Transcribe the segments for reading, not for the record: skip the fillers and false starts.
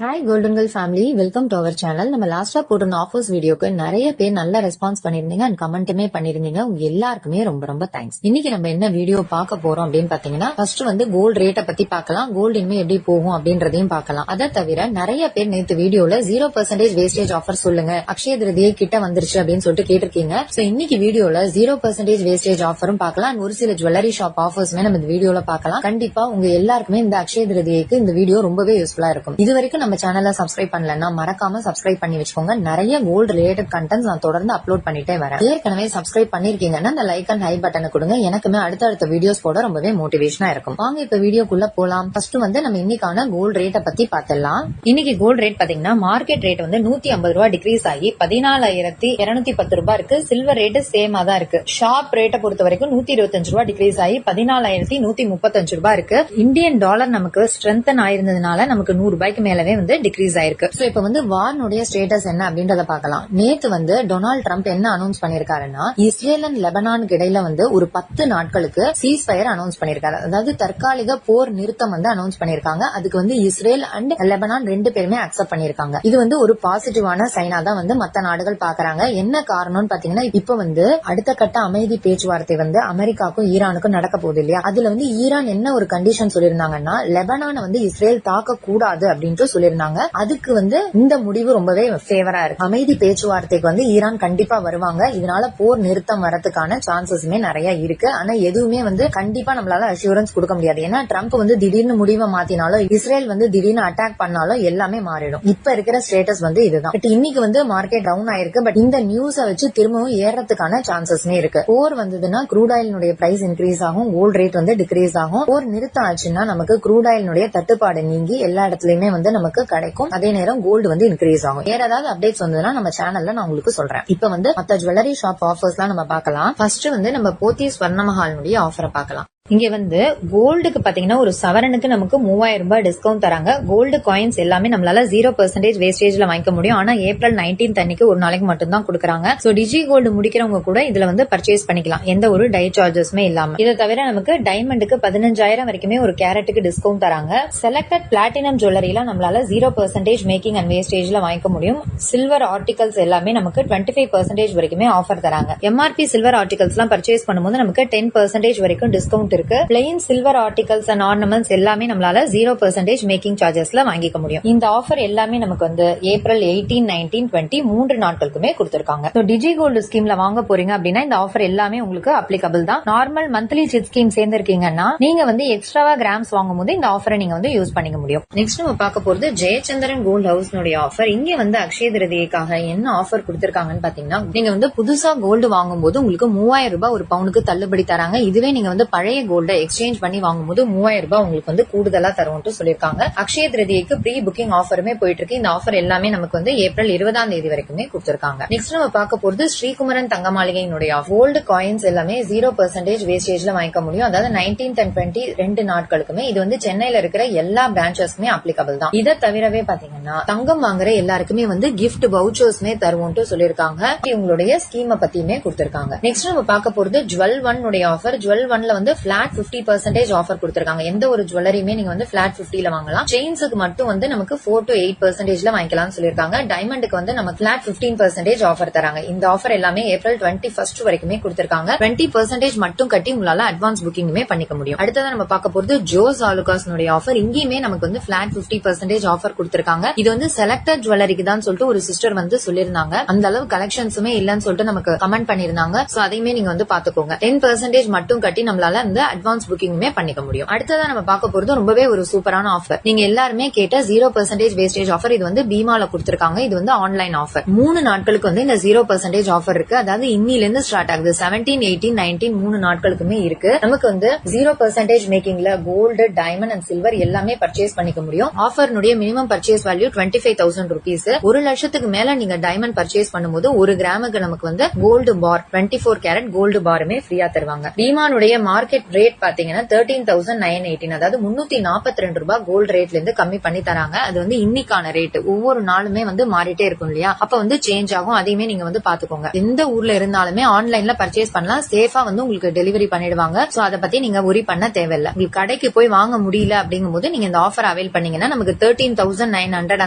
Hi golden girl family, welcome to our channel. நம்ம லாஸ்டா போட்டிருந்த ஆஃபர்ஸ் வீடியோக்கு நிறைய பேர் நல்ல ரெஸ்பான்ஸ் பண்ணிருந்தீங்க அண்ட் கமெண்ட்டுமே பண்ணிருந்தீங்க. உங்க எல்லாருக்குமே ரொம்ப ரொம்ப தேங்க்ஸ். இன்னைக்கு நம்ம என்ன வீடியோ பார்க்க போறோம் அப்படின்னு பாத்தீங்கன்னா, ஃபர்ஸ்ட் வந்து கோல்டு ரேட்டை பத்தி பார்க்கலாம், கோல்டு இனிமே எப்படி போகும் அப்படின்றதையும் பார்க்கலாம். அதை தவிர நிறைய பேர் நேற்று வீடியோல 0% வேஸ்டேஜ் ஆஃபர் சொல்லுங்க, அக்ஷய திருதியை கிட்ட வந்துருச்சு அப்படின்னு சொல்லிட்டு கேட்டிருக்கீங்க. சோ இன்னைக்கு வீடியோல 0% வேஸ்டேஜ் ஆஃபரும் பார்க்கலாம் அண்ட் ஒரு சில ஜுவல்லரி ஷாப் ஆஃபர்ஸ்மே நம்ம இந்த வீடியோல பார்க்கலாம். கண்டிப்பா உங்க எல்லாருக்குமே இந்த அக்ஷய திருதியைக்கு இந்த வீடியோ ரொம்பவே யூஸ்ஃபுல்லா இருக்கும். இது வரைக்கும் நம்ம சேனலை சப்ஸ்கிரைப் பண்ணலன்னா மறக்காம சப்ஸ்கிரைப் பண்ணி வச்சுக்கோங்க. நிறைய கோல்டு ரிலேட்டட் கண்டென்ட்ஸ் நான் தொடர்ந்து அப்லோட் பண்ணிட்டே வரேன். ஏற்கனவே சப்ஸ்கிரைப் பண்ணிருக்கீங்கன்னா அந்த லைக் அண்ட் ஹை பட்டனை கொடுங்க. எனக்குமே அடுத்த வீடியோஸ் போட ரொம்பவே மோட்டிவேஷனா இருக்கும். வாங்க இப்ப வீடியோக்குள்ள போலாம். ஃபர்ஸ்ட் வந்து நம்ம இன்னைக்கான கோல்டு ரேட்டை பத்தி பார்த்தலாம். இன்னைக்கு கோல்டு ரேட் பாத்தீங்கன்னா மார்க்கெட் ரேட் வந்து 150 ரூபாய் டிகிரீஸ் ஆகி 14,210 ரூபாய் இருக்கு. சில்வர் ரேட் சேமா தான் இருக்கு. ஷாப் ரேட்டை பொறுத்த வரைக்கும் 125 ரூபாய் டிகிரீஸ் ஆகி 14,135 ரூபாய் இருக்கு. இந்தியன் டாலர் நமக்கு ஸ்ட்ரென்தன் ஆயிருந்ததுனால நமக்கு 100 ரூபாய்க்கு மேலவே வந்து டிகிரீஸ் ஆயிருக்கு. சோ இப்ப வந்து வார்னுடைய ஸ்டேட்டஸ் என்ன அப்படின்றத பார்க்கலாம். நேத்து வந்து டொனால்ட் ட்ரம்ப் என்ன அனௌன்ஸ் பண்ணிருக்காருன்னா, இஸ்ரேல் அண்ட் லெபனானுக்கு இடையில வந்து ஒரு 10 நாட்களுக்கு சீஸ் ஃபயர் அனௌன்ஸ் பண்ணிருக்காரு. அதாவது தற்காலிக போர் நிறுத்தம் வந்து அனௌன்ஸ் பண்ணிருக்காங்க. அதுக்கு வந்து இஸ்ரேல் அண்ட் லெபனான் ரெண்டு பேருமே அக்செப்ட் பண்ணிருக்காங்க. இது வந்து ஒரு பாசிட்டிவான சைனா தான் வந்து மத்த நாடுகள் பாக்குறாங்க. என்ன காரணம்னு பாத்தீங்கன்னா, இப்ப வந்து அடுத்த கட்ட அமைதி பேச்சுவார்த்தை வந்து அமெரிக்காவுக்கும் ஈரானுக்கும் நடக்க போகுது இல்லையா. அதுல வந்து ஈரான் என்ன ஒரு கண்டிஷன் சொல்லிருந்தாங்கன்னா, லெபனான வந்து இஸ்ரேல் தாக்க கூடாது அப்படின்ட்டு சொல்லிருந்தாங்க. அதுக்கு வந்து இந்த முடிவு ரொம்பவே ஃபேவரா இருக்கு. அமைதி பேச்சுவார்த்தைக்கு வந்து ஈரான் கண்டிப்பா வருவாங்க. இதனால போர் நிறுத்தம் வரதுக்கான சான்சஸ்மே நிறைய இருக்கு. ஆனா எதுவுமே வந்து கண்டிப்பா நம்மளால அஷூரன்ஸ் கொடுக்க முடியாது. ஏன்னா ட்ரம்ப் வந்து திடீர்னு முடிவை மாத்தினாலும் இஸ்ரேல் வந்து திடீர்னு அட்டாக் பண்ணாலும் எல்லாமே மாறிடும். இப்ப இருக்கிற ஸ்டேட்டஸ் வந்து இதுதான். பட் இன்னைக்கு வந்து மார்க்கெட் டவுன் ஆயிருக்கு. பட் இந்த நியூஸை வச்சு திரும்பவும் ஏறதுக்கான சான்சஸ்மே இருக்கு. போர் வந்ததுன்னா க்ரூட் ஆயிலினுடைய பிரைஸ் இன்க்ரீஸ் ஆகும், கோல்ட் ரேட் வந்து டிக்ரீஸ் ஆகும். போர் நிறுத்தம் ஆச்சுன்னா நமக்கு க்ரூட் ஆயிலினுடைய தட்டுப்பாடு நீங்கி எல்லா இடத்துலயுமே வந்து நமக்கு கிடைக்கும். அதே நேரம் கோல்டு வந்து இன்க்ரீஸ் ஆகும். வேற ஏதாவது அப்டேட்ஸ் வந்ததுன்னா நம்ம சேனல்ல நான் உங்களுக்கு சொல்றேன். இப்ப வந்து மத்த ஜுவல்லரி ஷாப் ஆஃபர்ஸ் எல்லாம் நம்ம பார்க்கலாம். ஃபர்ஸ்ட் வந்து நம்ம போத்தீஸ் ஸ்வர்ணமஹாலினுடைய ஆஃபரை பார்க்கலாம். இங்க வந்து கோல்டுக்கு பாத்தீங்கன்னா ஒரு சவரனுக்கு நமக்கு 3000 ரூபாய் டிஸ்கவுண்ட் தராங்க. கோல்டு காயின்ஸ் எல்லாமே நம்மளால 0% வேஸ்டேஜ்ல வாங்கிக்க முடியும். ஆனா ஏப்ரல் 19 அன்னைக்கு ஒரு நாளைக்கு மட்டும் தான் கொடுக்கறாங்க. சோ டிஜி கோல்டு முடிக்கிறவங்க கூட இதுல வந்து பர்ச்சேஸ் பண்ணிக்கலாம், எந்த ஒரு டை சார்ஜஸ்மே இல்லாம. இதை தவிர நமக்கு டைமண்டுக்கு 15,000 வரைக்குமே ஒரு கேரட்டுக்கு டிஸ்கவுண்ட் தராங்க. செலக்டட் பிளாட்டினம் ஜுவல்லரிலாம் நம்மளால 0% மேக்கிங் அண்ட் வேஸ்டேஜ்ல வாங்கிக்க முடியும். சில்வர் ஆர்டிகல்ஸ் எல்லாமே நமக்கு 25% வரைக்குமே ஆஃபர் தராங்க. எம்ஆர்பி சில்வர் ஆர்டிகல்ஸ் எல்லாம் பர்ச்சேஸ் பண்ணும்போது நமக்கு 10% வரைக்கும் டிஸ்கவுண்ட் இருக்கு. Plain silver articles and ornaments எல்லாமே நம்மளால 0% மேக்கிங் சார்ஜஸ்ல வாங்கிக்க முடியும். இந்த ஆஃபர் எல்லாமே நமக்கு வந்து ஏப்ரல் 18, 19, 20 3 நாட்களுக்குமே கொடுத்திருக்காங்க. டிஜி கோல்டு ஸ்கீம்ல வாங்க போறீங்க அப்படின்னா இந்த ஆஃபர் எல்லாமே உங்களுக்கு அப்ளிகபிள் தான். நார்மல் மந்த்லி சிட் ஸ்கீம் சேர்ந்திருக்கீங்கன்னா நீங்க வந்து எக்ஸ்ட்ராவா கிராம்ஸ் வாங்கும் போது இந்த ஆஃபரை நீங்க வந்து யூஸ் பண்ணிக்க முடியும். நெக்ஸ்ட் நம்ம பார்க்க போறது ஜெயச்சந்திரன் கோல்ட் ஹவுஸ் ஆஃபர். இங்க வந்து அக்ஷய திருதியைக்காக என்ன ஆஃபர் கொடுத்திருக்காங்கன்னு பாத்தீங்கன்னா, நீங்க வந்து புதுசா கோல்டு வாங்கும் போது உங்களுக்கு 3000 ரூபாய் ஒரு பவுனுக்கு தள்ளுபடி தராங்க. இதுவே நீங்க வந்து பழைய கோல்ட எக்ஸ்சேஞ்ச் பண்ணி வாங்கும்போது 3000 ரூபாய் உங்களுக்கு வந்து கூடுதலா தரும் சொல்லிருக்காங்க. அக்ஷய திருதியைக்கு ப்ரீ புக்கிங் ஆஃபருமே போயிட்டு இருக்கு. இந்த ஆஃபர் எல்லாமே நமக்கு வந்து ஏப்ரல் 20 வரைக்குமே கொடுத்திருக்காங்க. நெக்ஸ்ட் நம்ம பார்க்க போறது ஸ்ரீகுமரன் தங்க மாளிகையினுடைய கோல்டு காயின்ஸ் எல்லாமே 0% வேஸ்டேஜ்ல வாங்கிக்க முடியும். அதாவது 19 and 20 2 நாட்களுக்குமே. இது வந்து சென்னையில இருக்கிற எல்லா பிரான்ச்சஸ்மே அப்ளிகபிள் தான். இதை தவிரவே பாத்தீங்கன்னா தங்கம் வாங்குற எல்லாருக்குமே வந்து கிஃப்ட் வவுச்சர்ஸ்மே தருவோம் சொல்லிருக்காங்க. இவங்களுடைய ஸ்கீமை பத்தியுமே கொடுத்திருக்காங்க. நெக்ஸ்ட் நம்ம பார்க்க போறது ஜுவல் ஒன் ஆஃபர். ஜுவல் ஒன்ல வந்து பிளாட் 50% ஆஃபர் கொடுத்திருக்காங்க. எந்த ஒரு ஜுவல்லரியுமே நீங்க வந்து பிளாட் 50ல வாங்கலாம். செயின்ஸுக்கு மட்டும் வந்து நமக்கு 4 to 8% வாங்கிக்கலாம் சொல்லிருக்காங்க. டைமண்டுக்கு வந்து நமக்கு பிளாட் 15% ஆஃபர் தராங்க. இந்த ஆஃபர் எல்லாமே ஏப்ரல் 21 வரைக்குமே கொடுத்திருக்காங்க. 20% மட்டும் கட்டி உங்களால அட்வான்ஸ் புக்கிங்குமே பண்ணிக்க முடியும். அடுத்ததான் நம்ம பார்க்க போறது ஜோஸ் ஆலுகாஸ் ஆஃபர். இங்கேயுமே நமக்கு வந்து பிளாட் 50% ஆஃபர் கொடுத்திருக்காங்க. இது வந்து செலக்டட் ஜுவல்லரிக்கு தான் சொல்லிட்டு ஒரு சிஸ்டர் வந்து சொல்லிருந்தாங்க. அந்த அளவு கலெக்ஷன்ஸுமே இல்லன்னு சொல்லிட்டு நமக்கு கமெண்ட் பண்ணிருந்தாங்க. சோ அதையுமே நீங்க வந்து பாத்துக்கோங்க. 10% மட்டும் கட்டி நம்மளால இந்த அட்வான்ஸ் புக்கிங்குமே பண்ணிக்க முடியும். அடுத்ததா நம்ம பார்க்க போறது ரொம்பவே ஒரு சூப்பரான ஆஃபர். நீங்க எல்லாருமே கேட்ட 0% வேஸ்டேஜ் ஆஃபர். இது வந்து பீமால கொடுத்திருக்காங்க. இது வந்து ஆன்லைன் ஆஃபர். 3 நாட்களுக்கு வந்து இந்த 0% ஆஃபர் இருக்கு. அதாவது இன்னில இருந்து ஸ்டார்ட் ஆகுது. 17, 18, 19 3 நாட்களுக்குமே இருக்கு. நமக்கு வந்து 0% மேக்கிங்ல கோல்டு, டைமண்ட் அண்ட் சில்வர் எல்லாமே பர்ச்சேஸ் பண்ணிக்க முடியும். ஆஃபர்னுடைய மினிமம் பர்ச்சேஸ் வேல்யூ 25,000 rupees. 1 லட்சத்துக்கு மேல நீங்க டைமண்ட் பர்ச்சேஸ் பண்ணும்போது 1 கிராமுக்கு நமக்கு வந்து கோல்டு பார் 24 கேரட் கோல்டு பாருமே ஃப்ரீயா தருவாங்க. பீமானுடைய மார்க்கெட் ரேட் பாத்தீங்கன்னா 13,918, அதாவது 342 ரூபாய் கோல்டு ரேட்ல இருந்து கம்மி பண்ணி தராங்க. அது வந்து இன்னைக்கான ரேட். ஒவ்வொரு நாளுமே வந்து மாறிட்டே இருக்கும் இல்லையா, அப்ப வந்து சேஞ்ச் ஆகும். அதையுமே நீங்க வந்து பாத்துக்கோங்க. எந்த ஊர்ல இருந்தாலுமே ஆன்லைன்ல பர்ச்சேஸ் பண்ணலாம். சேஃபா வந்து உங்களுக்கு டெலிவரி பண்ணிடுவாங்க. சோ அதை பத்தி நீங்க worry பண்ண தேவையில்லை. உங்களுக்கு கடைக்கு போய் வாங்க முடியல அப்படிங்கும் போது நீங்க இந்த ஆஃபர் அவைல் பண்ணீங்கன்னா நமக்கு 13,900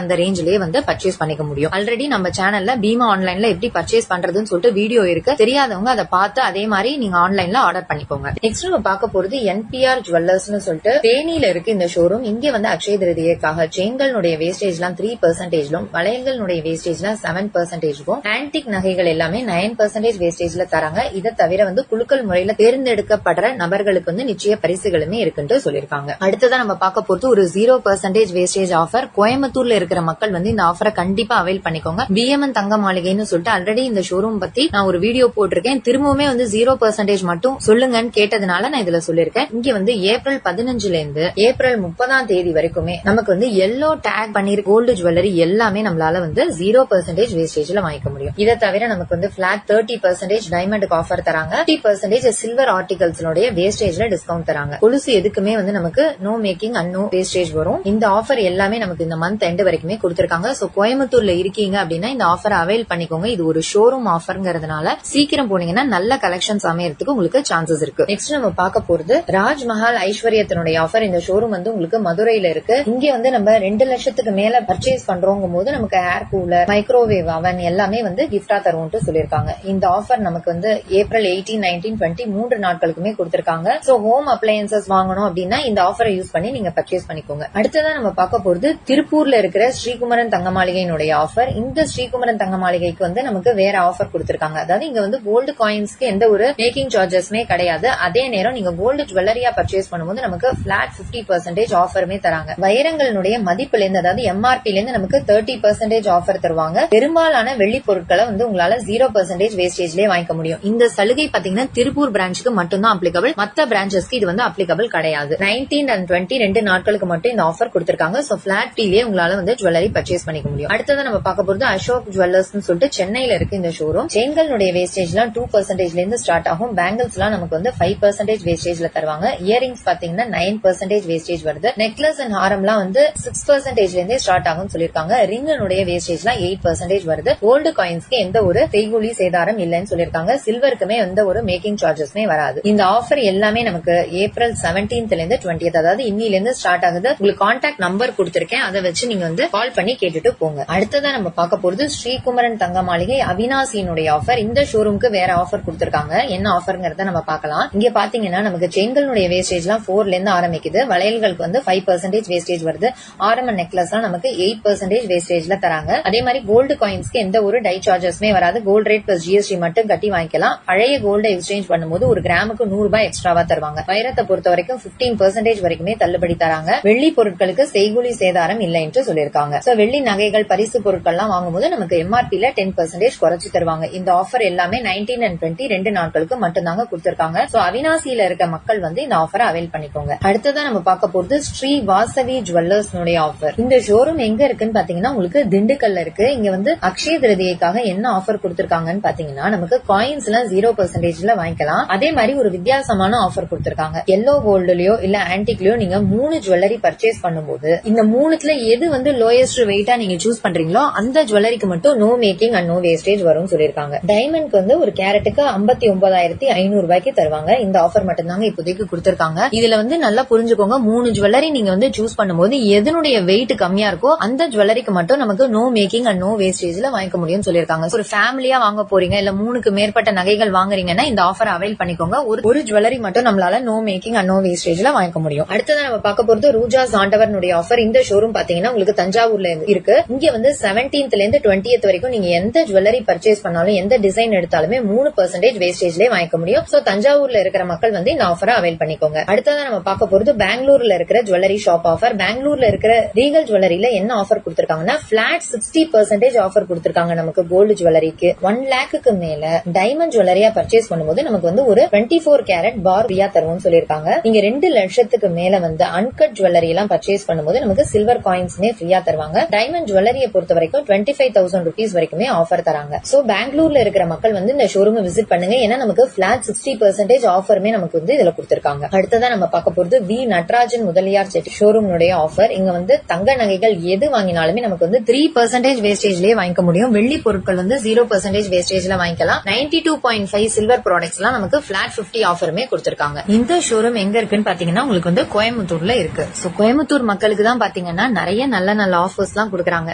அந்த ரேஞ்சிலேயே வந்து பர்ச்சேஸ் பண்ணிக்க முடியும். ஆல்ரெடி நம்ம சேனல்ல பீமா ஆன்லைன்ல எப்படி பர்ச்சேஸ் பண்றதுன்னு சொல்லிட்டு வீடியோ இருக்கு. தெரியாதவங்க அதை பார்த்து அதே மாதிரி நீங்க ஆன்லைன்ல ஆர்டர் பண்ணிக்கோங்க. நெக்ஸ்ட் நம்ம பார்க்க போறது NPR ஜுவல்லர்ஸ்னு சொல்லிட்டு தேனியில இருக்கு இந்த ஷோரூம். இங்க வந்து அக்ஷய திருதியைக்காக செயின்களுடைய வேஸ்டேஜ் எல்லாம் 3%, வளையல்களுடைய வேஸ்டேஜ் எல்லாம் 7%, ஆன்டிக் நகைகள் எல்லாமே 9% வேஸ்டேஜ்ல தராங்க. இதை தவிர வந்து குலுக்கல் முறையில தேர்ந்தெடுக்கப்படுற நபர்களுக்கு வந்து நிச்சய பரிசுகளுமே இருக்குன்னு சொல்லிருக்காங்க. அடுத்ததான் நம்ம பார்க்க போறது ஒரு 0% வேஸ்டேஜ் ஆஃபர். கோயம்புத்தூர்ல இருக்கிற மக்கள் வந்து இந்த ஆஃபரை கண்டிப்பா அவைல் பண்ணிக்கோங்க. BMN தங்க மாளிகைன்னு சொல்லிட்டு ஆல்ரெடி இந்த ஷோரூம் பத்தி நான் ஒரு வீடியோ போட்டிருக்கேன். திரும்பவுமே வந்து 0% மட்டும் சொல்லுங்கன்னு கேட்டதுனால நான் இதுல சொல்லிருக்கேன். இங்க வந்து ஏப்ரல் 15ல இருந்து ஏப்ரல் 30 வரைக்குமே நமக்கு வந்து எல்லோ டேக் பண்ணிருக்க கோல்டு ஜுவல்லரி எல்லாமே நம்மளால வந்து 0% வேஸ்டேஜ்ல வாங்கிக்க முடியும். இதை தவிர நமக்கு வந்து பிளாட் 30% டைமண்டுக்கு ஆஃபர் தராங்க. 50% சில்வர் ஆர்டிகல்ஸ் வேஸ்டேஜ்ல டிஸ்கவுண்ட் தராங்க. கொலுசு எதுக்குமே வந்து நமக்கு no making and no wastage வரும். இந்த ஆஃபர் எல்லாமே நமக்கு இந்த மந்த் எண்ட் வரைக்குமே கொடுத்திருக்காங்க. சோ கோயம்புத்தூர்ல இருக்கீங்க அப்படின்னா இந்த ஆஃபர் அவைல் பண்ணிக்கோங்க. இது ஒரு ஷோரூம் ஆஃபர்ங்கிறதுனால சீக்கிரம் போனீங்கன்னா நல்ல கலெக்ஷன்ஸ் அமையறதுக்கு உங்களுக்கு சான்சஸ் இருக்கு. நெக்ஸ்ட் நம்ம பார்க்க போறது ராஜ்மஹால் ஐஸ்வர்யத்தினுடைய ஆஃபர். இந்த ஷோரூம் வந்து உங்களுக்கு மதுரையில இருக்கு. இங்க வந்து நம்ம 2 லட்சத்துக்கு மேல பர்ச்சேஸ் பண்றோம் போது நமக்கு ஏர் கூலர், மைக்ரோவேவ் அவன் எல்லாமே வந்து கிஃப்டா தருவோம்னு சொல்லிருக்காங்க. இந்த ஆஃபர் நமக்கு வந்து ஏப்ரல் 18, 19, 20 3 நாட்களுக்குமே கொடுத்திருக்காங்க. சோ ஹோம் அப்ளையன்சஸ் வாங்கணும் அப்படின்னா இந்த ஆஃபரை யூஸ் பண்ணி நீங்க பர்ச்சேஸ் பண்ணிக்கோங்க. அடுத்ததான் நம்ம பார்க்க போறது திருப்பூர்ல இருக்கிற ஸ்ரீகுமரன் தங்க மாளிகையினுடைய ஆஃபர். இந்த ஸ்ரீகுமரன் தங்க மாளிகைக்கு வந்து நமக்கு வேற ஆஃபர் கொடுத்திருக்காங்க. அதாவது இங்க வந்து கோல்டு காயின்ஸ்க்கு எந்த ஒரு மேக்கிங் சார்ஜஸ்மே கிடையாது. அதே நேரம் நீங்க கோல்டு ஜுவல்லரியா பர்ச்சேஸ் பண்ணும்போது நமக்கு பிளாட் 50% ஆஃபருமே தராங்க. வைரங்களுடைய மதிப்புல இருந்து, அதாவது MRP இருந்து நமக்கு 30% ஆஃபர் தருவாங்க. பெரும்பாலான வெள்ளி பொருட்களை வந்து உங்களால 0% வேஸ்டேஜ்லயே வாங்கிக்க முடியும். இந்த சலுகை பாத்தீங்கன்னா திருப்பூர் பிரான்ச்சுக்கு மட்டும்தான் அப்ளிகபிள். மத்த பிரான்ச்சஸ்க்கு இது வந்து அப்ளிகபிள் கிடையாது. 19 and 20 2 நாட்களுக்கு மட்டும் இந்த ஆஃபர் கொடுத்திருக்காங்க. சோ பிளாட் ஃபீலயே உங்களால வந்து ஜுவல்லரி பர்ச்சேஸ் பண்ணிக்க முடியும். அடுத்ததான் நம்ம பார்க்க போறது அசோக் ஜுவல்லர்ஸ் சொல்லிட்டு சென்னையில இருக்கு இந்த ஷோரூம். செயின்களுடைய வேஸ்டேஜ் எல்லாம் 2%ல இருந்து ஸ்டார்ட் ஆகும். பேங்கிள்ஸ் எல்லாம் நமக்கு வந்து 5% வேஸ்டேஜ்ல தருவாங்க. இயரிங்ஸ் பாத்தீங்கன்னா 9% வேஸ்டேஜ் வருது. நெக்லஸ் அண்ட் ஹாரம் எல்லாம் வந்து 6%ல இருந்தே ஸ்டார்ட் ஆகும் சொல்லிருக்காங்க. ரிங்குடைய வேஸ்டேஜ் எல்லாம் 8% வருது. கோல்டு காயின்ஸ்க்கு எந்த ஒரு செய்கூலி சேதாரம் இல்லைன்னு சொல்லிருக்காங்க. சில்வருக்குமே எந்த ஒரு மேக்கிங் சார்ஜஸ்மே வராது. இந்த ஆஃபர் எல்லாமே நமக்கு ஏப்ரல் 17th இருந்து 20th, அதாவது இன்னில இருந்து ஸ்டார்ட் ஆகுது. உங்களுக்கு கான்டாக்ட் நம்பர் கொடுத்திருக்கேன். அதை வச்சு நீங்க வந்து கால் பண்ணி கேட்டுட்டு போங்க. அடுத்ததான் நம்ம பார்க்க போறது ஸ்ரீகுமரன் தங்க மாளிகை அவினாசியினுடைய ஆஃபர். இந்த ஷோரூமுக்கு வேற ஆஃபர் கொடுத்திருக்காங்க. என்ன ஆஃபர்ங்கறத நம்ம பார்க்கலாம். இங்க பாத்தீங்கன்னா நமக்கு செயின்களுடைய வேஸ்டேஜ் எல்லாம் 4ல இருந்து ஆரம்பிக்குது. வளையல்களுக்கு வந்து 5% வேஸ்டேஜ் வருது. ஆரம்ப நெக்லஸ் எல்லாம் நமக்கு 8% வேஸ்டேஜ்ல தராங்க. அதே மாதிரி கோல்டு காயின்ஸ்க்கு எந்த ஒரு டை சார்ஜஸ்மே வராது. கோல்டு ரேட் பிளஸ் GST மட்டும் கட்டி வாங்கிக்கலாம். பழைய கோல்டை எக்ஸ்சேஞ்ச் பண்ணும்போது ஒரு கிராமுக்கு 100 ரூபாய் எக்ஸ்ட்ராவா தருவாங்க. வைரத்தை பொறுத்த வரைக்கும் 15% வரைக்குமே தள்ளுபடி தராங்க. வெள்ளி பொருட்களுக்கு செய்கூலி சேதாரம் இல்லை என்று சொல்லிருக்காங்க. சோ வெள்ளி நகைகள், பரிசு பொருட்கள் எல்லாம் வாங்கும்போது நமக்கு MRP-ல 10% குறைச்சு தருவாங்க. இந்த ஆஃபர் எல்லாமே 19 and 20 2 நாட்களுக்கு மட்டும் தாங்க கொடுத்திருக்காங்க. சோ அவினாசியில இருக்க மக்கள் வந்து இந்த ஆஃபரை அவைல் பண்ணிக்கோங்க. அடுத்ததான் நம்ம பார்க்க போறது ஸ்ரீ வாசவி ஜுவல்லர்ஸ் ஆஃபர். இந்த ஷோரூம் எங்க இருக்குன்னு பாத்தீங்கன்னா உங்களுக்கு திண்டுக்கல்ல இருக்கு. இங்க வந்து அக்ஷய திருதியைக்காக என்ன ஆஃபர் கொடுத்திருக்காங்கன்னு பாத்தீங்கன்னா நமக்கு காயின்ஸ் எல்லாம் 0%ல வாங்கிக்கலாம். அதே மாதிரி ஒரு வித்தியாசமான ஆஃபர் கொடுத்திருக்காங்க. எல்லோ கோல்டுலயோ இல்ல ஆன்டிக்லயோ நீங்க 3 ஜுவல்லரி பர்ச்சேஸ் பண்ணும்போது இந்த 3த்துல எது வந்து லோயஸ்ட் வெயிட்டா நீங்க சூஸ் பண்றீங்களோ அந்த ஜுவல்லரிக்கு மட்டும் no making and no wastage வரும் சொல்லிருக்காங்க. டைமண்ட்க்கு வந்து ஒரு கேரட்டுக்கு 59,500 ரூபாய்க்கு தருவாங்க. இந்த ஆஃபர் மட்டும் தாங்க இப்போதைக்கு கொடுத்திருக்காங்க. இதுல வந்து நல்லா புரிஞ்சுக்கோங்க. 3 ஜுவல்லரி நீங்க வந்து சூஸ் பண்ணும்போது எதனுடைய வெயிட் கம்மியா இருக்கோ அந்த ஜுவல்லரிக்கு மட்டும் நமக்கு நோ மேக்கிங் அண்ட் நோ வேஸ்டேஜ்ல வாங்கிக்க முடியும்னு சொல்லிருக்காங்க. ஒரு ஃபேமிலியா வாங்க போறீங்க, இல்ல 3க்கு மேற்பட்ட நகைகள் வாங்குறீங்கன்னா இந்த ஆஃபர் அவைல் பண்ணிக்கோங்க. ஒரு ஜுவல்லரி மட்டும் நம்மளால நோ மேக்கிங் அண்ட் நோ வேஸ்டேஜ்ல வாங்கிக்க முடியும். அடுத்ததான் நம்ம பார்க்க போறது ரூஜா சாண்டவர்னுடைய ஆஃபர். இந்த ஷோரூம் பாத்தீங்கன்னா உங்களுக்கு தஞ்சாவூர்ல இருக்கு. இங்க வந்து 17th இருந்து 20th வரைக்கும் நீங்க எந்த ஜுவல்லரி பர்ச்சேஸ் பண்ணாலும் எந்த டிசைன் எடுத்தாலுமே 3% வேஸ்டேஜ்லயே வாங்கிக்க முடியும். சோ தஞ்சாவூர்ல இருக்கிற மக்கள் வந்து இந்த ஆஃபரை அவைல் பண்ணிக்கோங்க. அடுத்ததான் நம்ம பார்க்க போறது பெங்களூர்ல இருக்கிற ஜுவல்லரி ஷாப் ஆஃபர். பெங்களூர்ல இருக்கிற ரீகல் ஜுவல்லரியில என்ன ஆஃபர் கொடுத்திருக்காங்கன்னா பிளாட் 60% ஆஃபர் கொடுத்திருக்காங்க. நமக்கு கோல்டு ஜுவல்லரிக்கு 1 lakhக்கு மேல டைமண்ட் ஜுவல்லரியா பர்ச்சேஸ் பண்ணும்போது நமக்கு வந்து ஒரு 24 கேரட் பார் ஃப்ரீயா தருவோம்னு சொல்லிருக்காங்க. நீங்க 2 லட்சத்துக்கு மேல வந்து அன்கட் ஜுவல்லரி எல்லாம் பர்ச்சேஸ் பண்ணும்போது நமக்கு சில்வர் காயின்ஸ்மே ஃப்ரீயா தருவாங்க. டைமண்ட் ஜுவல்லரியை பொறுத்த வரைக்கும் 25,000 rupees வரைக்குமே ஆஃபர் தராங்க. சோ பெங்களூர்ல இருக்கிற மக்கள் வந்து இந்த ஷோரூம் விசிட் பண்ணுங்க. ஏன்னா நமக்கு பிளாட் 60% ஆஃபருமே நமக்கு நமக்கு வந்து இதுல கொடுத்திருக்காங்க. அடுத்ததான் நம்ம பார்க்க போறது V Natarajan Mudaliar Chetty showroom offer. இங்க வந்து தங்க நகைகள் எது வாங்கினாலுமே நமக்கு வந்து 3% வேஸ்டேஜ்லயே வாங்கிக்க முடியும். வெள்ளி பொருட்கள் வந்து 0% வேஸ்டேஜ்ல வாங்கிக்கலாம். 92.5 சில்வர் ப்ராடக்ட்ஸ் எல்லாம் நமக்கு பிளாட் 50 ஆஃபருமே கொடுத்திருக்காங்க. இந்த ஷோரூம் எங்க இருக்குன்னு பாத்தீங்கன்னா உங்களுக்கு வந்து கோயம்புத்தூர்ல இருக்கு. சோ கோயம்புத்தூர் மக்களுக்கு தான் பாத்தீங்கன்னா நிறைய நல்ல நல்ல ஆஃபர்ஸ் எல்லாம் கொடுக்குறாங்க.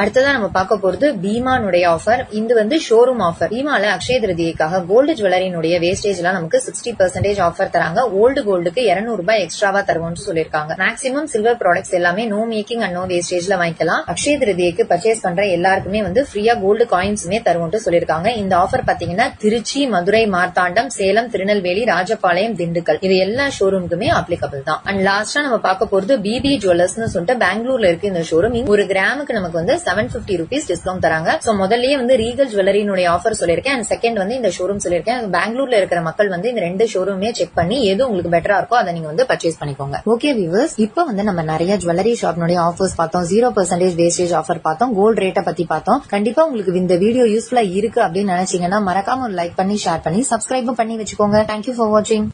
அடுத்ததான் நம்ம பார்க்க போறது பீமானுடைய ஆஃபர். இது வந்து ஷோரூம் ஆஃபர். பீமால அக்ஷய திருதியைக்காக கோல்டு ஜுவல்லரினுடைய வேஸ்டேஜ் எல்லாம் நமக்கு 60% ஆஃபர் தராங்க. ஓல்டு கோல்டுக்கு 200 ரூபாய் எக்ஸ்ட்ராவா தருவோம்னு சொல்லிருக்காங்க. மேக்ஸிமம் சில்வர் ப்ராடக்ட்ஸ் எல்லாமே நோ மேக்கிங் அண்ட் நோ வேஸ்டேஜ்ல வாங்கிக்கலாம். அக்ஷய திருதியைக்கு பர்ச்சேஸ் பண்ற எல்லாருக்குமே வந்து ஃப்ரீயா கோல்டு காயின்ஸுமே தருவோம்னு சொல்லிருக்காங்க. இந்த ஆஃபர் பாத்தீங்கன்னா திருச்சி, மதுரை, மார்த்தாண்டம், சேலம், திருநெல்வேலி, ராஜபாளையம், திண்டுக்கல் இது எல்லா ஷோரூமுக்குமே அப்ளிகபிள் தான். அண்ட் லாஸ்டா நம்ம பார்க்க போறது பிபி ஜுவல்லர்ஸ்னு சொல்லிட்டு பெங்களூர்ல இருக்கு இந்த ஷோரூம். ஒரு கிராமுக்கு நமக்கு வந்து 750 rupees டிஸ்கவுண்ட் தராங்க. சோ முதல்லயே வந்து ரீகல் ஜுவல்லரினுடைய ஆஃபர் சொல்லிருக்கேன். அண்ட் செகண்ட் வந்து இந்த ஷோரூம் சொல்லிருக்கேன். பெங்களூர்ல இருக்கிற மக்கள் வந்து இந்த ரெண்டு ஷோரூமே செக் பண்ணி எது உங்களுக்கு பெட்டரா இருக்கோ அதை நீங்க வந்து பர்ச்சேஸ் பண்ணிக்கோங்க. ஓகே வியூவர்ஸ், இப்போ வந்து நம்ம நிறைய ஜுவல்லரி ஷாப்னுடைய ஆஃபர்ஸ் பார்த்தோம், 0% வேஸ்டேஜ் ஆஃபர் பார்த்தோம், கோல்ட் ரேட்டை பத்தி பார்த்தோம். கண்டிப்பா உங்களுக்கு இந்த வீடியோ யூஸ்ஃபுல்லா இருக்கு அப்படின்னு நினைச்சீங்கன்னா மறக்காம ஒரு லைக் பண்ணி ஷேர் பண்ணி சப்ஸ்கிரைபும் பண்ணி வச்சுக்கோங்க. தேங்க்யூ ஃபார் வாட்சிங்.